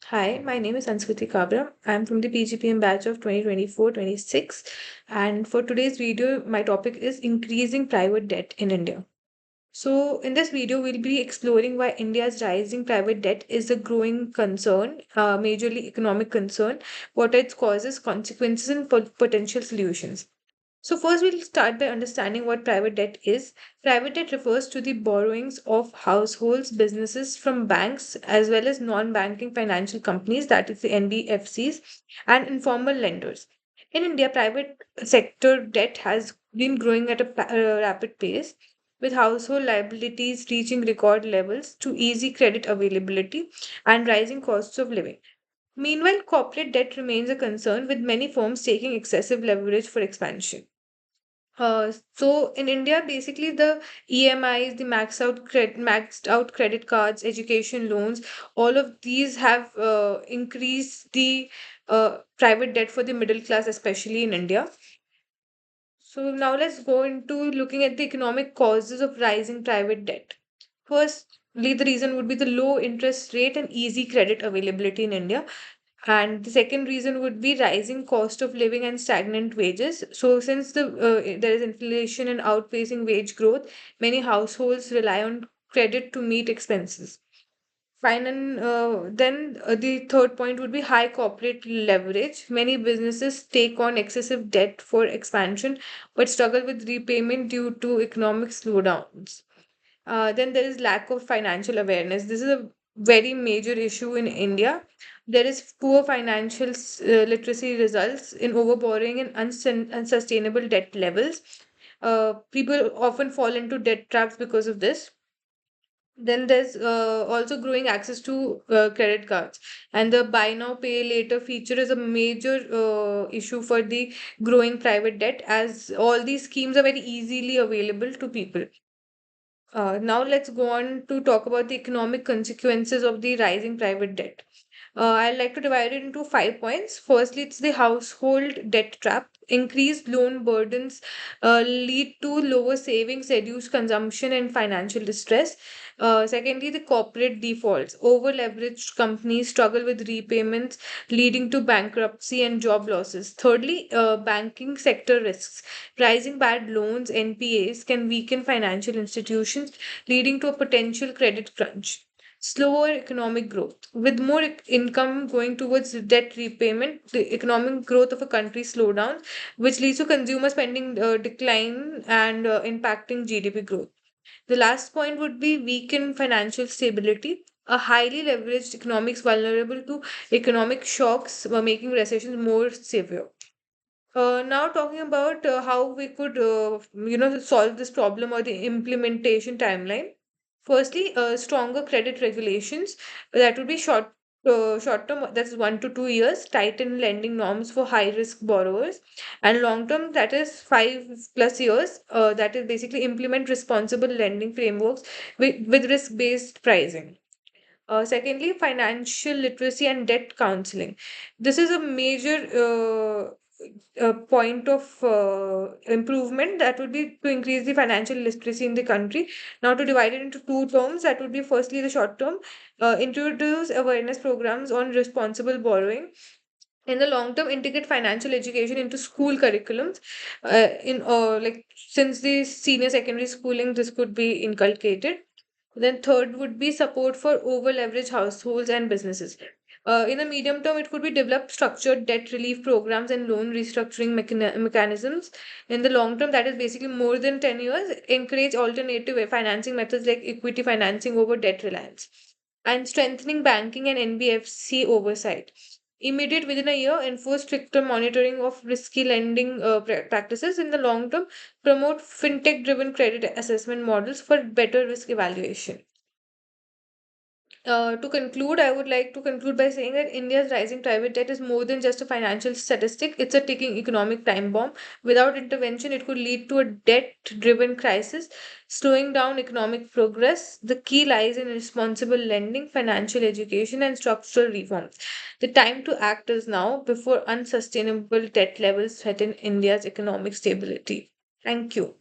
Hi, my name is Sanskriti Kabra. I'm from the PGPM batch of 2024-26. And for today's video, my topic is increasing private debt in India. So, in this video, we'll be exploring why India's rising private debt is a growing concern, majorly economic concern, what its causes, consequences, and potential solutions. So, first, we'll start by understanding what private debt is. Private debt refers to the borrowings of households, businesses from banks, as well as non banking financial companies, that is, the NBFCs, and informal lenders. In India, private sector debt has been growing at a rapid pace, with household liabilities reaching record levels to easy credit availability and rising costs of living. Meanwhile, corporate debt remains a concern, with many firms taking excessive leverage for expansion. So in India, basically the EMIs, the maxed out credit cards, education loans, all of these have increased the private debt for the middle class, especially in India. So now let's go into looking at the economic causes of rising private debt. Firstly, the reason would be the low interest rate and easy credit availability in India. And the second reason would be rising cost of living and stagnant wages. So, since there is inflation and outpacing wage growth, many households rely on credit to meet expenses. The third point would be high corporate leverage. Many businesses take on excessive debt for expansion, but struggle with repayment due to economic slowdowns. Then there is lack of financial awareness. This is a very major issue in India. There is poor financial literacy results in overborrowing and unsustainable debt levels. People often fall into debt traps because of this. Then there's also growing access to credit cards, and the buy now pay later feature is a major issue for the growing private debt, as all these schemes are very easily available to people. Now let's go on to talk about the economic consequences of the rising private debt. I'd like to divide it into 5 points. Firstly, it's the household debt trap. Increased loan burdens lead to lower savings, reduced consumption, and financial distress. Secondly, the corporate defaults. Over leveraged companies struggle with repayments, leading to bankruptcy and job losses. Thirdly, banking sector risks. Rising bad loans, NPAs, can weaken financial institutions, leading to a potential credit crunch. Slower economic growth. With more income going towards debt repayment, the economic growth of a country slow down, which leads to consumer spending decline and impacting GDP growth. The last point would be weakened financial stability. A highly leveraged economics vulnerable to economic shocks, making recessions more severe. Now talking about how we could, solve this problem or the implementation timeline. Firstly, stronger credit regulations. That would be short term. That's 1 to 2 years. Tighten lending norms for high risk borrowers, and long term. That is 5+ years. That is basically implement responsible lending frameworks with risk based pricing. Secondly, financial literacy and debt counseling. This is a major point of improvement that would be to increase the financial literacy in the country. Now, to divide it into two terms, that would be firstly the short term, introduce awareness programs on responsible borrowing. In the long term, integrate financial education into school curriculums. In like since the senior secondary schooling, this could be inculcated. Then third would be support for over leveraged households and businesses. In the medium term, it could be develop structured debt relief programs and loan restructuring mechanisms. In the long term, that is basically more than 10 years, encourage alternative financing methods like equity financing over debt reliance. And strengthening banking and NBFC oversight. Immediate within a year, enforce stricter monitoring of risky lending practices. In the long term, promote fintech driven credit assessment models for better risk evaluation. To conclude, I would like to conclude by saying that India's rising private debt is more than just a financial statistic. It's a ticking economic time bomb. Without intervention, it could lead to a debt driven crisis, slowing down economic progress. The key lies in responsible lending, financial education, and structural reforms. The time to act is now before unsustainable debt levels threaten India's economic stability. Thank you.